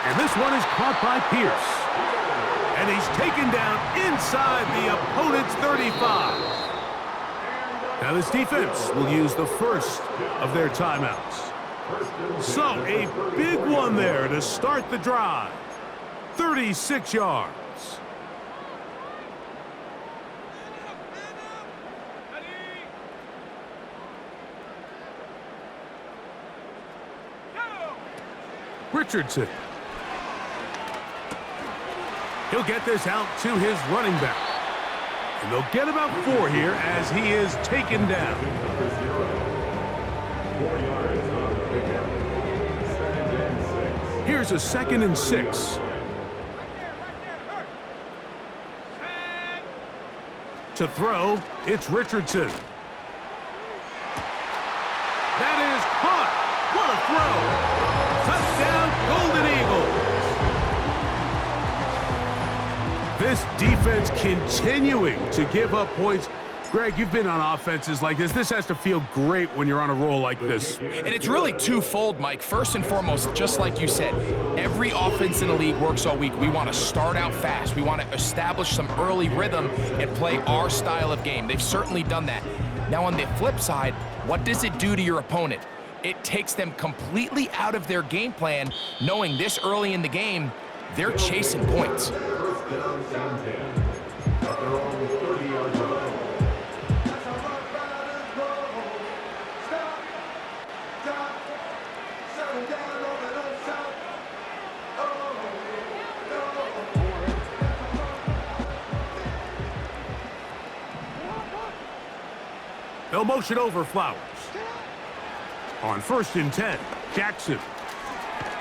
And this one is caught by Pierce. And he's taken down inside the opponent's 35. Now this defense will use the first of their timeouts. So a big one there to start the drive. 36 yards. Richardson. He'll get this out to his running back. And they'll get about 4 here as he is taken down. Here's a 2nd and 6. To throw, it's Richardson. That is caught. What a throw. Touchdown, Golden Eagles. This defense continuing to give up points. Greg, you've been on offenses like this. This has to feel great when you're on a roll like this. And it's really twofold, Mike. First and foremost, just like you said, every offense in the league works all week. We want to start out fast. We want to establish some early rhythm and play our style of game. They've certainly done that. Now, on the flip side, what does it do to your opponent? It takes them completely out of their game plan, knowing this early in the game, they're chasing points. They'll motion over Flowers. On 1st and 10, Jackson.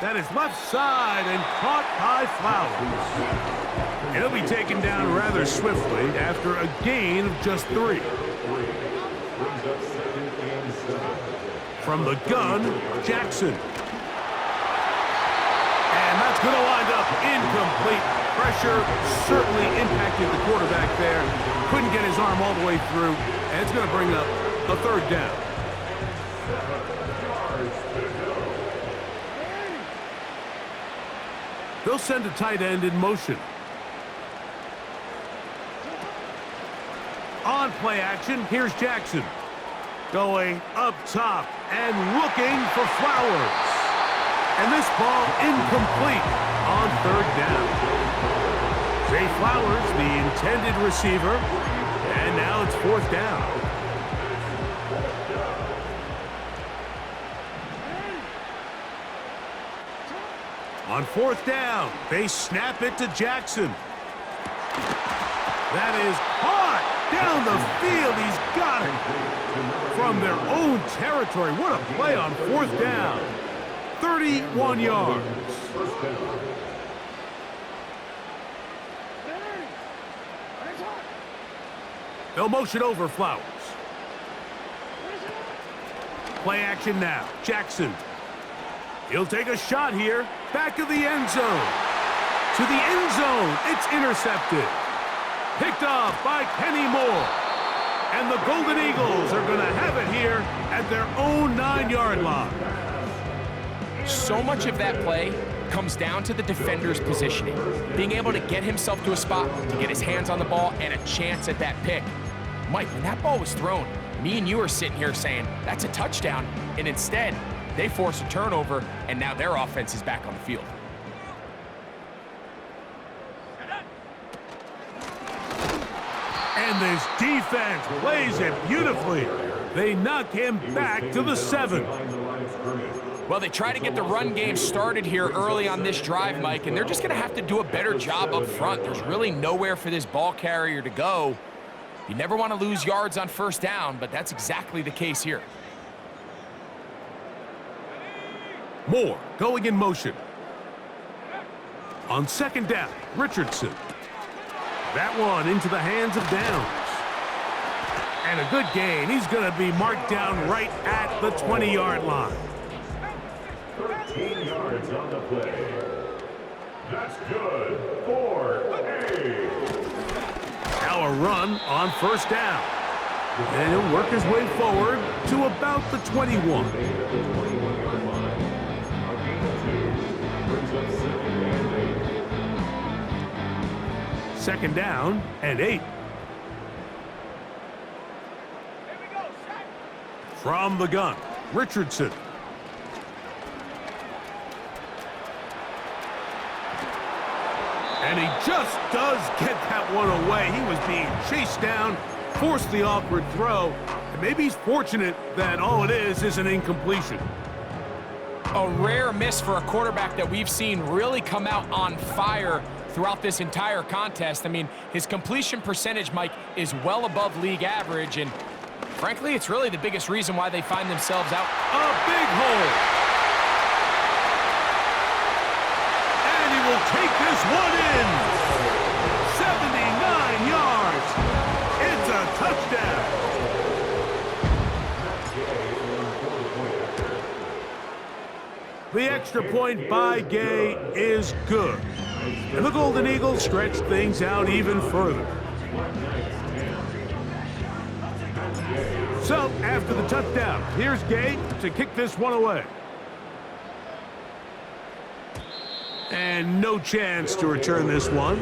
That is left side and caught by Flowers. And he'll be taken down rather swiftly after a gain of just 3. From the gun, Jackson. And that's going to wind up incomplete. Pressure certainly impacted the quarterback there. Couldn't get his arm all the way through. And it's going to bring up a 3rd down. They'll send a tight end in motion. On play action, here's Jackson. Going up top and looking for Flowers. And this ball incomplete on 3rd down. Zay Flowers, the intended receiver. And now it's 4th down. On 4th down, they snap it to Jackson. That is caught down the field. He's got it from their own territory. What a play on 4th down. 31 yards. They'll motion over Flowers. Play action now. Jackson. He'll take a shot here. Back of the end zone. To the end zone. It's intercepted. Picked off by Kenny Moore. And the Golden Eagles are going to have it here at their own 9-yard line. So much of that play comes down to the defender's positioning. Being able to get himself to a spot, to get his hands on the ball, and a chance at that pick. Mike, when that ball was thrown, me and you are sitting here saying, that's a touchdown. And instead, they force a turnover, and now their offense is back on the field. And this defense plays it beautifully. They knock him back to the 7. Well, they try to get the run game started here early on this drive, Mike, and they're just going to have to do a better job up front. There's really nowhere for this ball carrier to go. You never want to lose yards on 1st down, but that's exactly the case here. Moore going in motion. On 2nd down, Richardson. That one into the hands of Downs. And a good gain. He's going to be marked down right at the 20-yard line. 13 yards on the play. That's good for A. Now a run on 1st down. And he'll work his way forward to about the 21. Second down and 8. From the gun, Richardson. And he just does get that one away. He was being chased down, forced the awkward throw, and maybe he's fortunate that all it is an incompletion. A rare miss for a quarterback that we've seen really come out on fire throughout this entire contest. I mean, his completion percentage, Mike, is well above league average, and frankly, it's really the biggest reason why they find themselves out. A big hole. And he will take this one in. 79 yards. It's a touchdown. The extra point by Gay is good. And the Golden Eagles stretch things out even further. So, after the touchdown, here's Gay to kick this one away. And no chance to return this one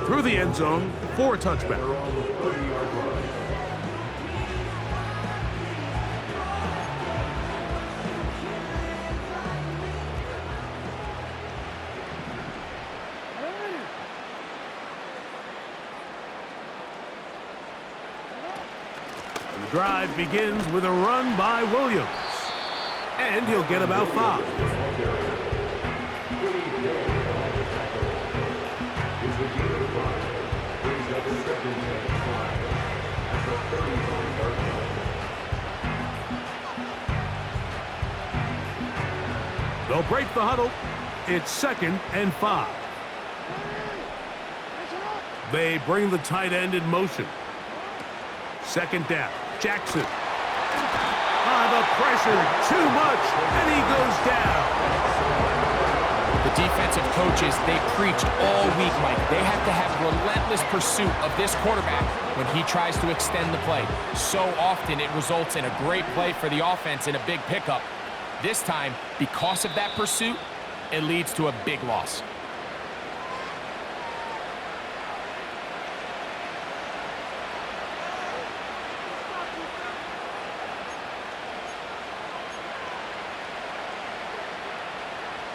through the end zone for a touchback. The drive begins with a run by Williams. And he'll get about 5. They'll break the huddle. It's 2nd and 5. They bring the tight end in motion. 2nd down. Jackson. The pressure, too much, and he goes down. The defensive coaches, they preached all week, Mike. They have to have relentless pursuit of this quarterback when he tries to extend the play. So often it results in a great play for the offense and a big pickup. This time, because of that pursuit, it leads to a big loss.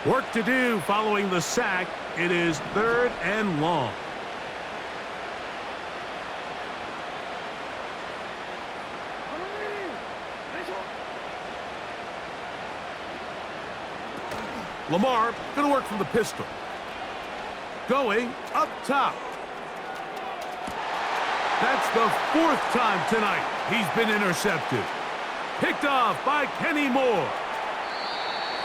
Work to do following the sack. It is 3rd and long. Lamar going to work from the pistol. Going up top. That's the 4th time tonight he's been intercepted. Picked off by Kenny Moore.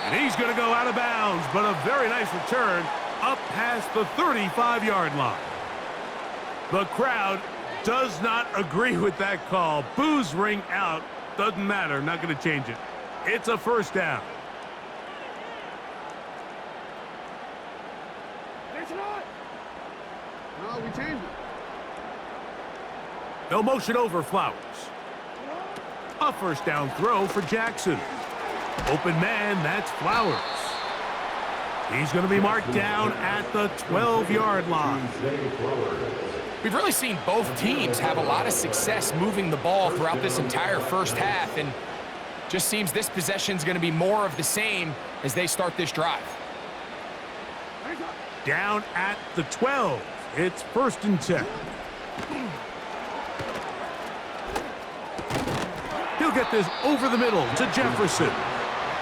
And he's going to go out of bounds, but a very nice return up past the 35-yard line. The crowd does not agree with that call. Boos ring out. Doesn't matter. Not going to change it. It's a 1st down. No, we changed it. They'll motion over Flowers. A 1st down throw for Jackson. Open man, that's Flowers. He's going to be marked down at the 12-yard line. We've really seen both teams have a lot of success moving the ball throughout this entire first half, and just seems this possession is going to be more of the same as they start this drive. Down at the 12. It's 1st and 10. He'll get this over the middle to Jefferson.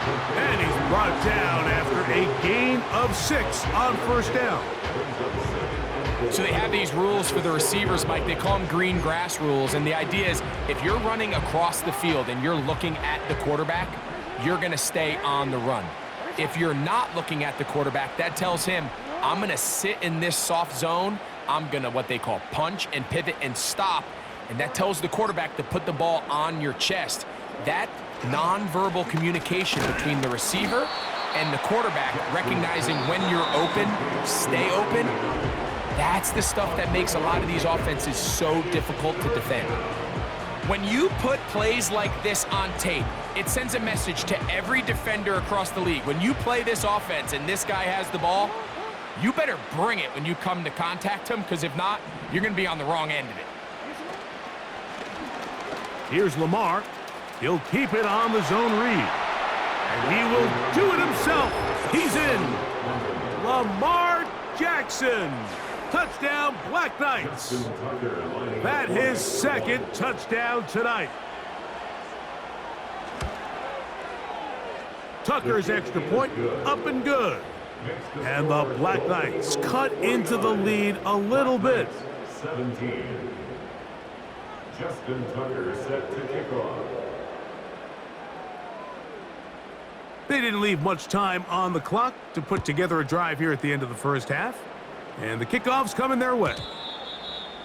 And he's brought down after a gain of 6 on 1st down. So they have these rules for the receivers, Mike. They call them green grass rules. And the idea is if you're running across the field and you're looking at the quarterback, you're going to stay on the run. If you're not looking at the quarterback, that tells him, I'm going to sit in this soft zone. I'm going to what they call punch and pivot and stop. And that tells the quarterback to put the ball on your chest. That nonverbal communication between the receiver and the quarterback, recognizing when you're open, stay open, that's the stuff that makes a lot of these offenses so difficult to defend. When you put plays like this on tape, it sends a message to every defender across the league. When you play this offense and this guy has the ball, you better bring it when you come to contact him, because if not, you're going to be on the wrong end of it. Here's Lamar. He'll keep it on the zone read. And he will do it himself. He's in. Lamar Jackson. Touchdown, Black Knights. That his second touchdown tonight. Tucker's extra point up and good. And the Black Knights cut into the lead a little bit. 17. Justin Tucker set to kick off. They didn't leave much time on the clock to put together a drive here at the end of the first half. And the kickoff's coming their way.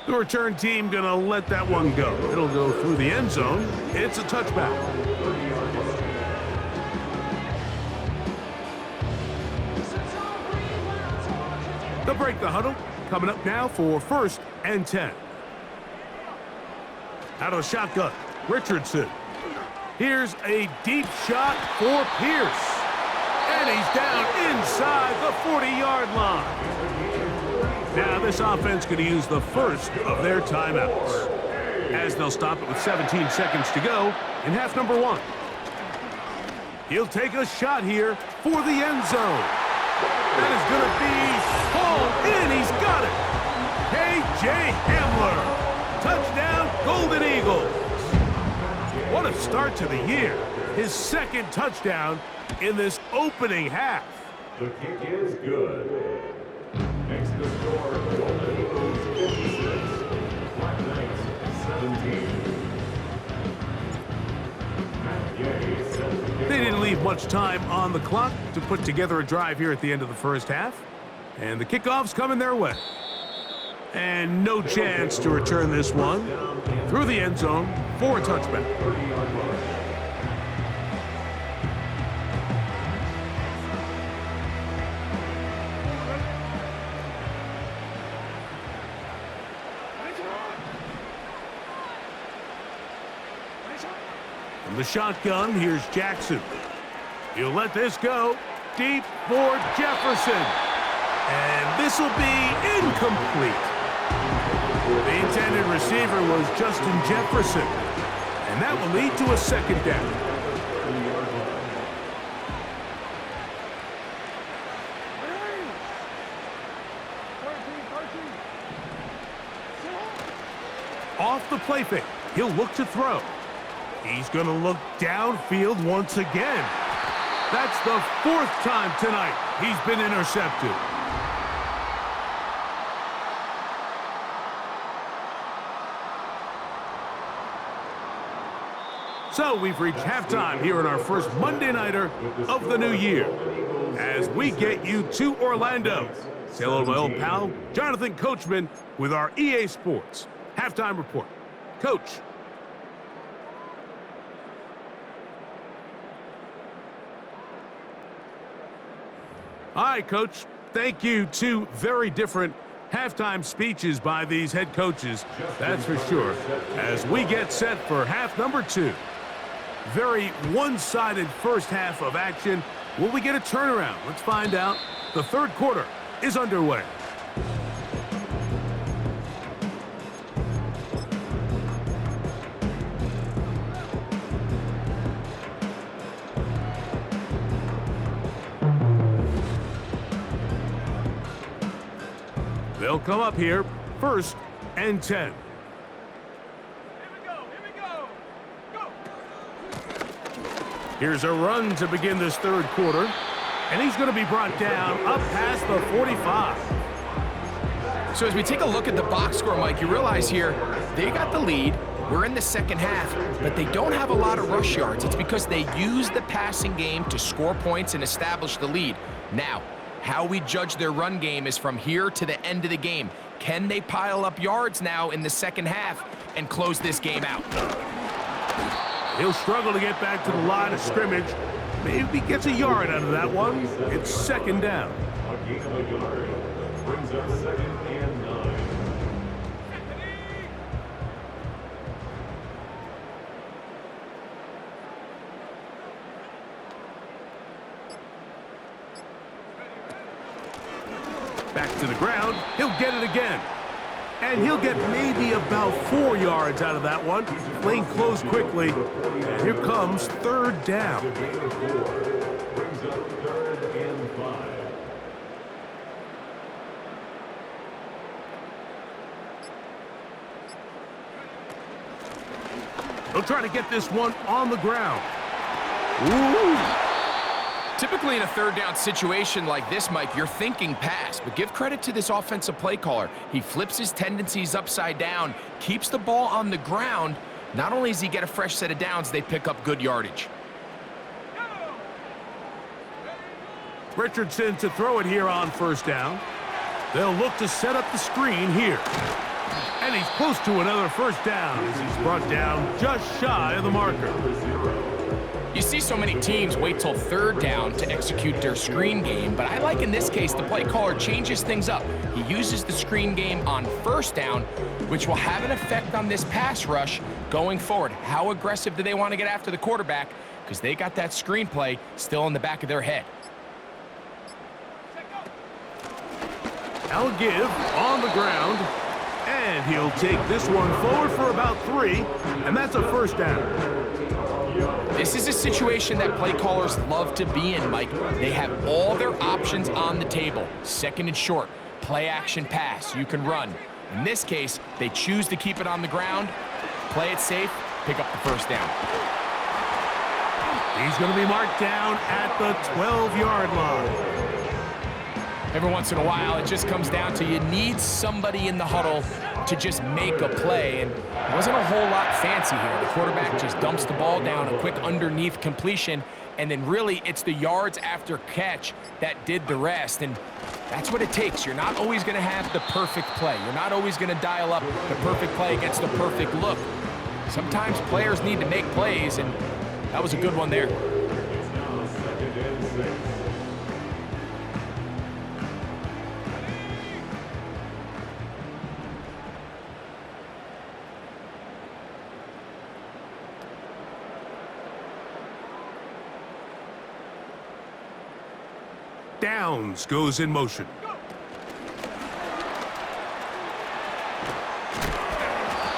The return team gonna let that one go. It'll go through the end zone. It's a touchback. They'll break the huddle. Coming up now for 1st and 10. Out of shotgun, Richardson. Here's a deep shot for Pierce. And he's down inside the 40-yard line. Now this offense going to use the first of their timeouts, as they'll stop it with 17 seconds to go in half number 1. He'll take a shot here for the end zone. That is going to be hauled in. He's got it. K.J. Hamler. Touchdown, Golden Eagles. What a start to the year. His second touchdown in this opening half. The kick is good. Makes the score Golden Eagles 56, Black Knights 17. Matt Gay set to kick They didn't off. leave much time on the clock to put together a drive here at the end of the first half. And the kickoff's coming their way. And no chance to return this one through the end zone for a touchback. 30-yard line. From the shotgun, here's Jackson. He'll let this go deep for Jefferson. And this will be incomplete. The intended receiver was Justin Jefferson. And that will lead to a second down. Off the play fake, he'll look to throw. He's going to look downfield once again. That's the 4th time tonight he's been intercepted. So we've reached halftime here in our first Monday Nighter of the new year, as we get you to Orlando. Say hello to my old pal, Jonathan Coachman, with our EA Sports Halftime Report. Coach. All right, Coach. Thank you. 2 very different halftime speeches by these head coaches, that's for sure, as we get set for half number 2. Very one-sided first half of action. Will we get a turnaround? Let's find out. The third quarter is underway. They'll come up here, 1st and 10. Here's a run to begin this third quarter, and he's going to be brought down up past the 45. So as we take a look at the box score, Mike, you realize here they got the lead. We're in the second half, but they don't have a lot of rush yards. It's because they use the passing game to score points and establish the lead. Now, how we judge their run game is from here to the end of the game. Can they pile up yards now in the second half and close this game out? He'll struggle to get back to the line of scrimmage. Maybe gets a yard out of that one. It's second down. A gain of a yard brings up 2nd and 9. Back to the ground. He'll get it again. And he'll get maybe about 4 yards out of that one. Lane closed quickly. And here comes third down. Brings up 3rd and 5. He'll try to get this one on the ground. Ooh. Typically in a third down situation like this, Mike, you're thinking pass, but give credit to this offensive play caller. He flips his tendencies upside down, keeps the ball on the ground. Not only does he get a fresh set of downs, they pick up good yardage. Richardson to throw it here on first down. They'll look to set up the screen here. And he's close to another first down as he's brought down just shy of the marker. You see so many teams wait till third down to execute their screen game, but I like in this case the play caller changes things up. He uses the screen game on first down, which will have an effect on this pass rush going forward. How aggressive do they want to get after the quarterback? Because they got that screen play still in the back of their head. I'll give on the ground, and he'll take this one forward for about 3, and that's a first down. This is a situation that play callers love to be in, Mike. They have all their options on the table. Second and short, play action pass, you can run. In this case, they choose to keep it on the ground, play it safe, pick up the first down. He's going to be marked down at the 12-yard line. Every once in a while, it just comes down to you need somebody in the huddle to just make a play, and it wasn't a whole lot fancy here. The quarterback just dumps the ball down, a quick underneath completion, and then really it's the yards after catch that did the rest, and that's what it takes. You're not always going to have the perfect play. You're not always going to dial up the perfect play against the perfect look. Sometimes players need to make plays, and that was a good one there. It's now 2nd and 6. Downs goes in motion.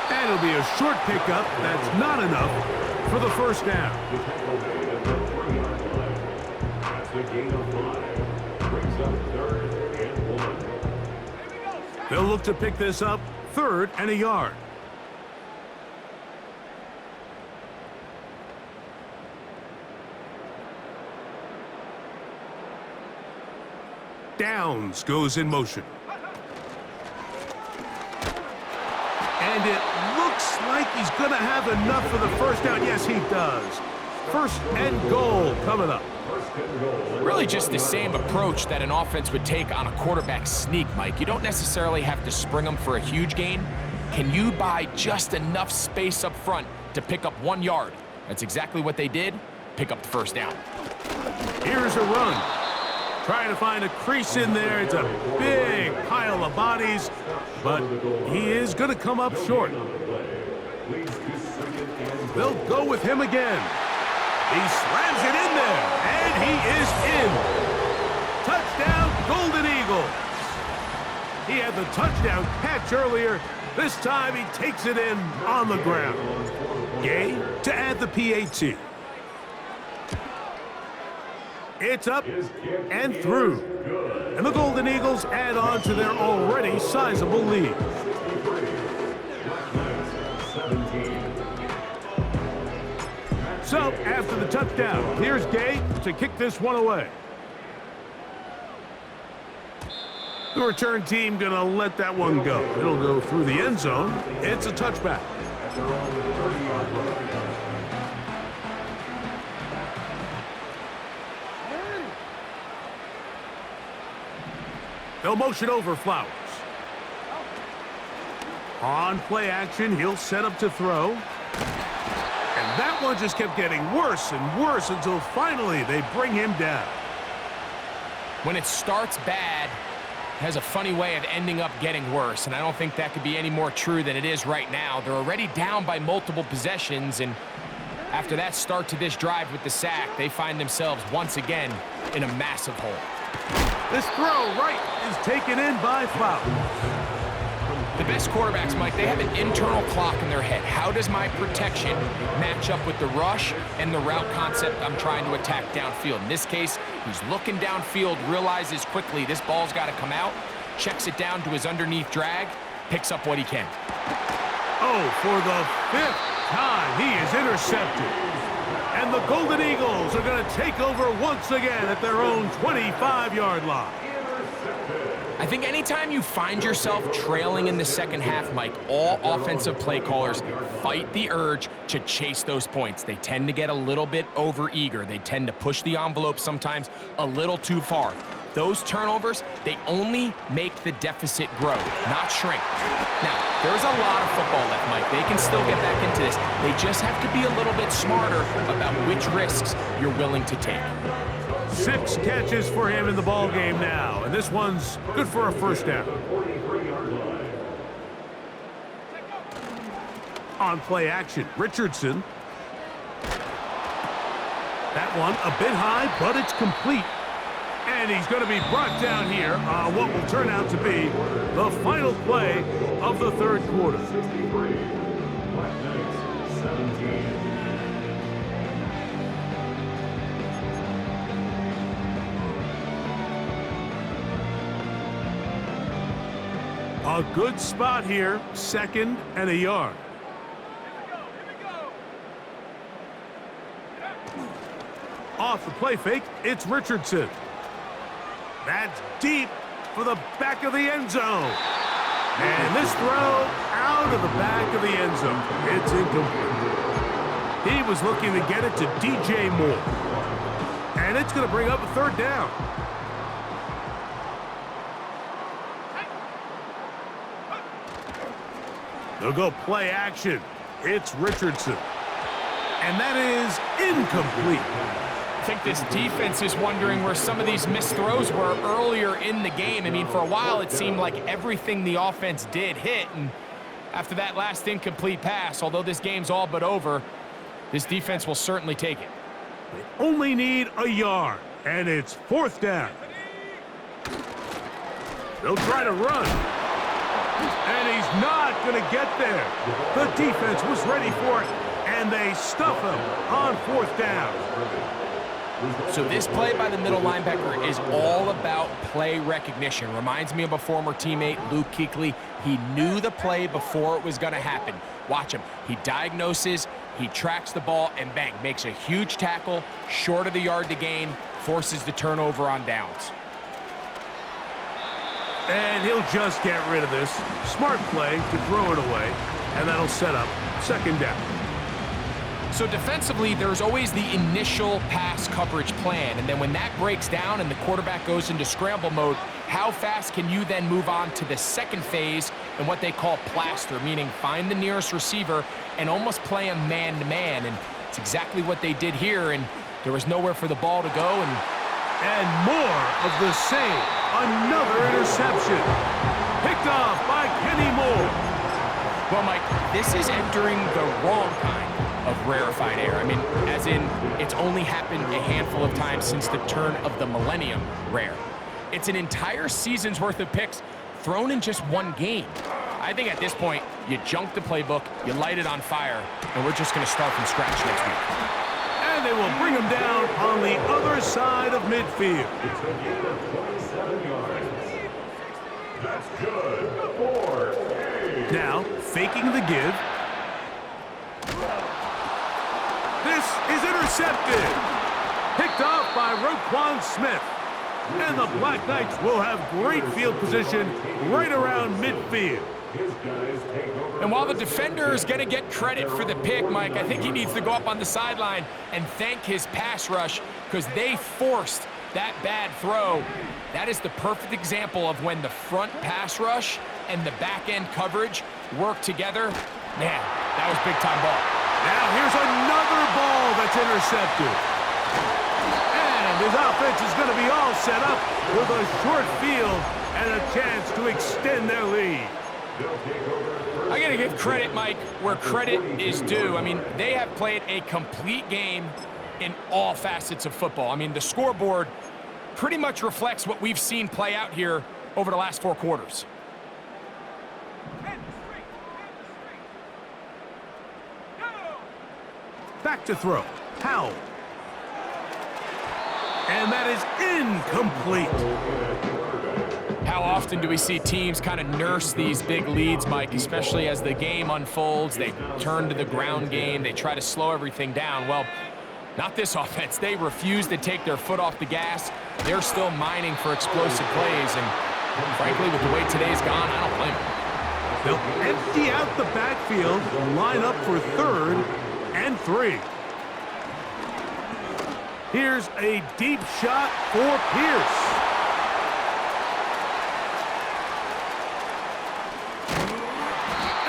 And it'll be a short pickup. That's not enough for the first down. The tackle made at the 3-yard line. That's a gain of 5. Brings up 3rd and 1. They'll look to pick this up, 3rd and a yard. Downs goes in motion. And it looks like he's going to have enough for the first down. Yes, he does. 1st and goal coming up. Really just the same approach that an offense would take on a quarterback sneak, Mike. You don't necessarily have to spring them for a huge gain. Can you buy just enough space up front to pick up 1 yard? That's exactly what they did. Pick up the first down. Here's a run. Trying to find a crease in there. It's a big pile of bodies, but he is going to come up short. They'll go with him again. He slams it in there, and he is in. Touchdown, Golden Eagles. He had the touchdown catch earlier. This time he takes it in on the ground. Gay to add the PAT. It's up and through. And the Golden Eagles add on to their already sizable lead. So, after the touchdown, here's Gay to kick this one away. The return team going to let that one go. It'll go through the end zone. It's a touchback. They'll motion over Flowers. On play action, he'll set up to throw. And that one just kept getting worse and worse until finally they bring him down. When it starts bad, it has a funny way of ending up getting worse, and I don't think that could be any more true than it is right now. They're already down by multiple possessions, and after that start to this drive with the sack, they find themselves once again in a massive hole. This throw right is taken in by Flowers. The best quarterbacks, Mike, they have an internal clock in their head. How does my protection match up with the rush and the route concept I'm trying to attack downfield? In this case, he's looking downfield, realizes quickly this ball's got to come out, checks it down to his underneath drag, picks up what he can. Oh, for the 5th time, he is intercepted. And the Golden Eagles are going to take over once again at their own 25-yard line. I think anytime you find yourself trailing in the second half, Mike, all offensive play callers fight the urge to chase those points. They tend to get a little bit overeager. They tend to push the envelope sometimes a little too far. Those turnovers, they only make the deficit grow, not shrink. Now, there's a lot of football left, Mike. They can still get back into this. They just have to be a little bit smarter about which risks you're willing to take. 6 catches for him in the ball game now, and this one's good for a first down. On play action, Richardson. That one a bit high, but it's complete. And he's going to be brought down here on what will turn out to be the final play of the third quarter. 63. Black Knights, 17. A good spot here, 2nd and a yard. Off the play fake, it's Richardson. That's deep for the back of the end zone. And this throw out of the back of the end zone. It's incomplete. He was looking to get it to DJ Moore. And it's going to bring up a 3rd down. They'll go play action. It's Richardson. And that is incomplete. I think this defense is wondering where some of these missed throws were earlier in the game. I mean, for a while, it seemed like everything the offense did hit. And after that last incomplete pass, although this game's all but over, this defense will certainly take it. They only need a yard, and it's 4th down. They'll try to run. And he's not going to get there. The defense was ready for it, and they stuff him on 4th down. So this play by the middle linebacker is all about play recognition. Reminds me of a former teammate, Luke Kuechly. He knew the play before it was going to happen. Watch him. He diagnoses, he tracks the ball, and bang, makes a huge tackle, short of the yard to gain, forces the turnover on downs. And he'll just get rid of this. Smart play to throw it away, and that'll set up 2nd down. So defensively, there's always the initial pass coverage plan, and then when that breaks down and the quarterback goes into scramble mode, how fast can you then move on to the second phase and what they call plaster, meaning find the nearest receiver and almost play him man-to-man, and it's exactly what they did here, and there was nowhere for the ball to go, and more of the same. Another interception. Picked off by Kenny Moore. Well, Mike, this is entering the wrong kind of rarefied air. I mean, as in, it's only happened a handful of times since the turn of the millennium rare. It's an entire season's worth of picks thrown in just one game. I think at this point, you junk the playbook, you light it on fire, and we're just going to start from scratch next week. And they will bring him down on the other side of midfield. It's a gain of 27 yards. That's good. 4. Now, faking the give. This is intercepted. Picked off by Roquan Smith. And the Black Knights will have great field position right around midfield. And while the defender is going to get credit for the pick, Mike, I think he needs to go up on the sideline and thank his pass rush because they forced that bad throw. That is the perfect example of when the front pass rush and the back end coverage work together. Man, that was big-time ball. Now here's another ball that's intercepted. And his offense is going to be all set up with a short field and a chance to extend their lead. I got to give credit, Mike, where credit is due. I mean, they have played a complete game in all facets of football. I mean, the scoreboard pretty much reflects what we've seen play out here over the last 4 quarters. Back to throw. Howell. And that is incomplete. How often do we see teams kind of nurse these big leads, Mike, especially as the game unfolds? They turn to the ground game. They try to slow everything down. Well, not this offense. They refuse to take their foot off the gas. They're still mining for explosive plays, and frankly, with the way today's gone, I don't blame them. They'll empty out the backfield, line up for 3rd and 3. Here's a deep shot for Pierce.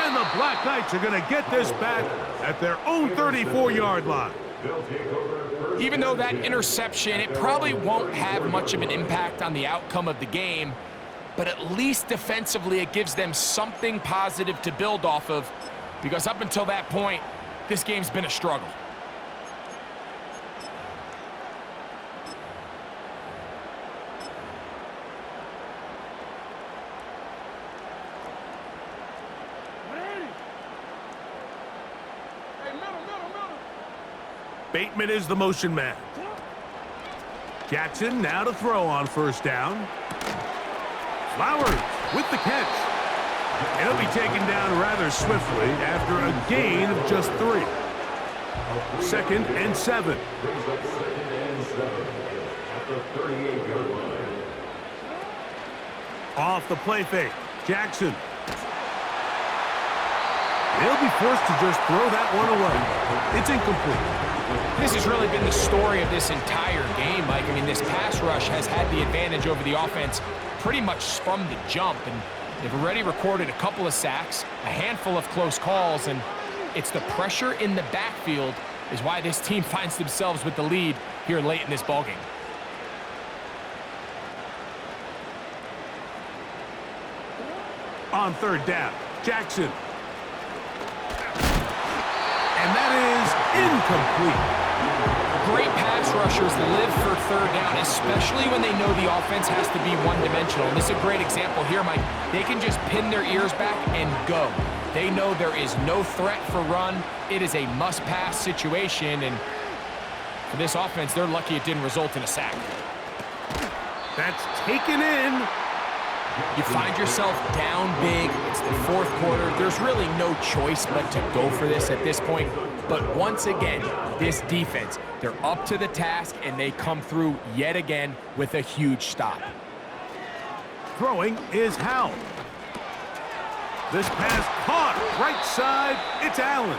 And the Black Knights are going to get this back at their own 34-yard line. Even though that interception, it probably won't have much of an impact on the outcome of the game, but at least defensively it gives them something positive to build off of, because up until that point, this game's been a struggle. Bateman is the motion man. Jackson now to throw on 1st down. Flowers with the catch. He'll be taken down rather swiftly after a gain of just 3. 2nd and 7. Off the play fake. Jackson. He'll be forced to just throw that one away. It's incomplete. This has really been the story of this entire game, Mike. I mean, this pass rush has had the advantage over the offense pretty much from the jump, and they've already recorded a couple of sacks, a handful of close calls, and it's the pressure in the backfield is why this team finds themselves with the lead here late in this ballgame. On 3rd down, Jackson. And that is incomplete. Great pass rushers live for 3rd down, especially when they know the offense has to be one-dimensional. And this is a great example here, Mike. They can just pin their ears back and go. They know there is no threat for run. It is a must-pass situation, and for this offense, they're lucky it didn't result in a sack. That's taken in. You find yourself down big. It's the 4th quarter. There's really no choice but to go for this at this point. But once again, this defense, they're up to the task, and they come through yet again with a huge stop. Throwing is Howell. This pass caught right side. It's Allen.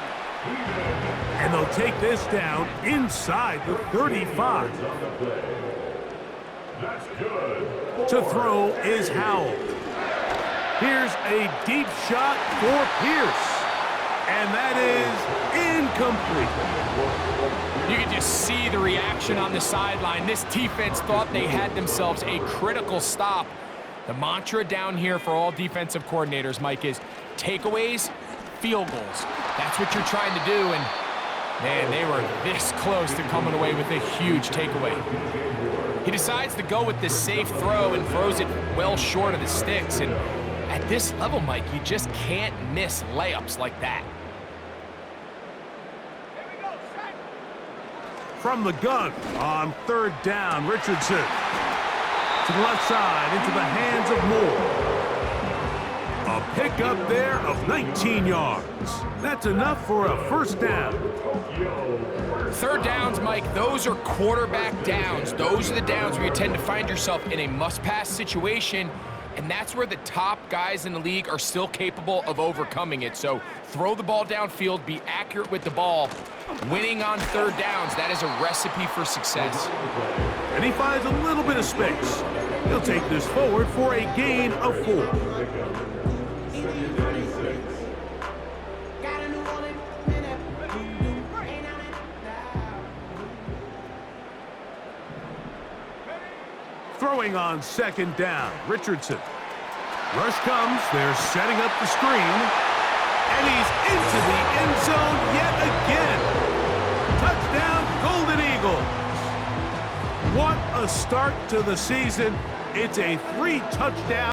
And they'll take this down inside the 35. That's good. To throw is Howell. Here's a deep shot for Pierce. And that is incomplete. You can just see the reaction on the sideline. This defense thought they had themselves a critical stop. The mantra down here for all defensive coordinators, Mike, is takeaways, field goals. That's what you're trying to do, and man, they were this close to coming away with a huge takeaway. He decides to go with this safe throw and throws it well short of the sticks. And at this level, Mike, you just can't miss layups like that. From the gun on 3rd down, Richardson. To the left side, into the hands of Moore. A pickup there of 19 yards. That's enough for a 1st down. 3rd downs, Mike, those are quarterback downs. Those are the downs where you tend to find yourself in a must-pass situation, and that's where the top guys in the league are still capable of overcoming it. So throw the ball downfield, be accurate with the ball. Winning on 3rd downs, that is a recipe for success. And he finds a little bit of space. He'll take this forward for a gain of 4. Throwing on 2nd down, Richardson. Rush comes, they're setting up the screen, and he's into the end zone yet again. Touchdown, Golden Eagles. What a a start to the season. It's a 3-touchdown